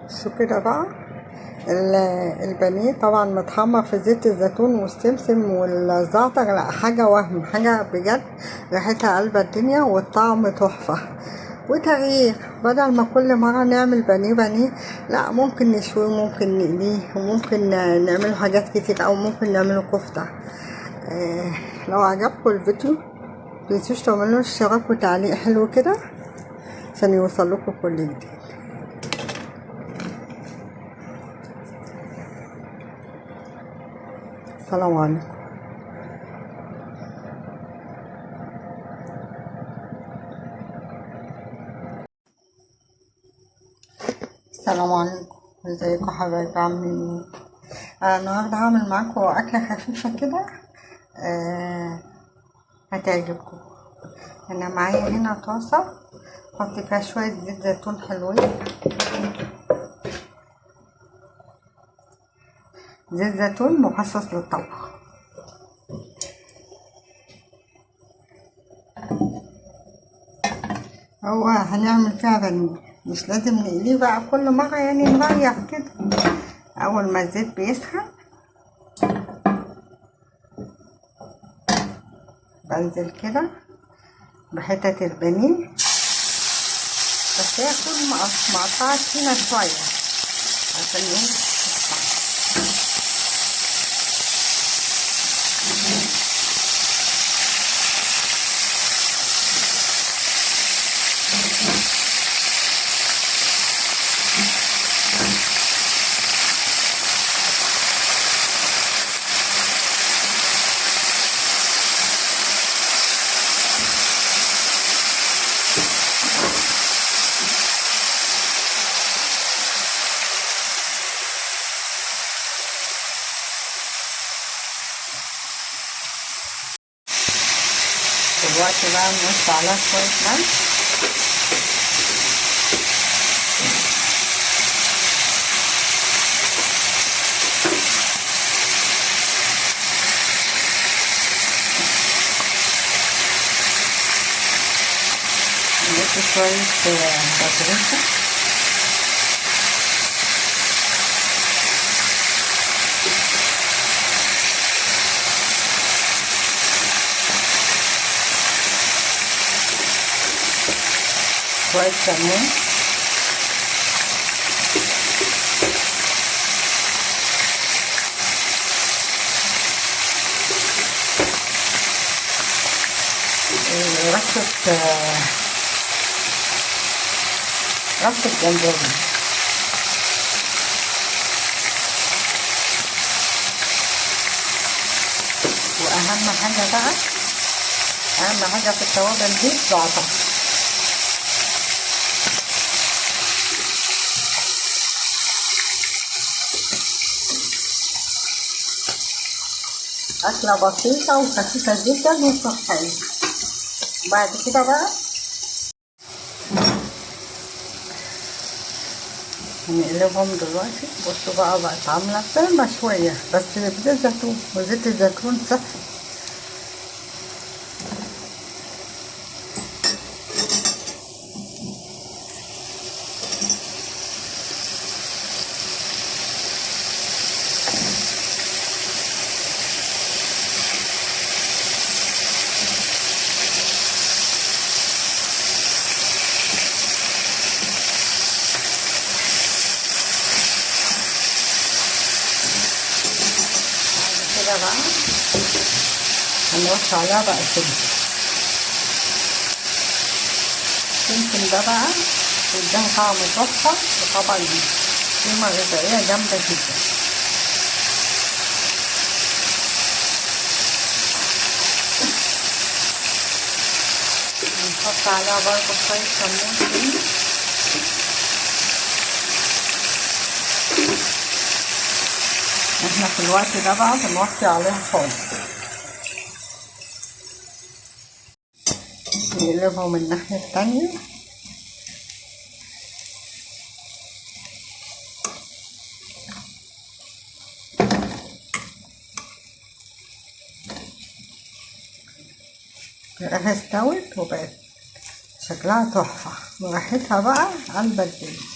بصوا كده بقى البانيه طبعا متحمر في زيت الزيتون والسمسم والزعتر. لا حاجة وهم، حاجة بجد ريحتها قلبة الدنيا والطعم تحفة وتغيير. بدل ما كل مرة نعمل بانيه لا ممكن نشويه، ممكن نقليه، وممكن نعمله حاجات كتير، او ممكن نعمله كفتة. لو عجبكم الفيديو متنسوش تعملوا اشتراك وتعليق حلو كده عشان يوصلكوا كل جديد. السلام عليكم. السلام عليكم، ازيكم حبايبي، عاملين ايه؟ النهارده هعمل معاكم اكله خفيفه كده هتعجبكم. انا معايا هنا طاسه احط فيها شويه زيت زيتون حلوين، زيت زيتون مخصص للطبخ. هو هنعمل فيها بانيه، مش لازم نقليه بقى كل مره، يعني نغير كده. اول ما الزيت بيسخن بنزل كده بحتت البانيه، بس هي تكون مقطعه فينا شويه عشان ايه دلوقتي بقى نقص عليها شوية ملح نحط شوية بابريكا شوية كمون رشة جنزبيل. وأهم حاجة بقى، أهم حاجة في التوابل دي الزعتر. أكلة بسيطة وخفيفة جدا وصحية. بعد كده بقى هنقلبهم دلوقتي. بصوا بقى بقت عاملة زي المشوية بس بزيت زيتون، وزيت الزيتون صحي. كده بقى هنرش عليها بقى السمسم ده بقى بيديها طعم تحفة، وطبعا قيمة غذائية جامدة جدا. نحط عليها برضه شوية كمون تاني. احنا في الوقت ده بقى بنوطي عليها خالص، نقلبهم من الناحية التانية. كده استوت وبقت شكلها تحفة وريحتها بقى قلب الدنيا.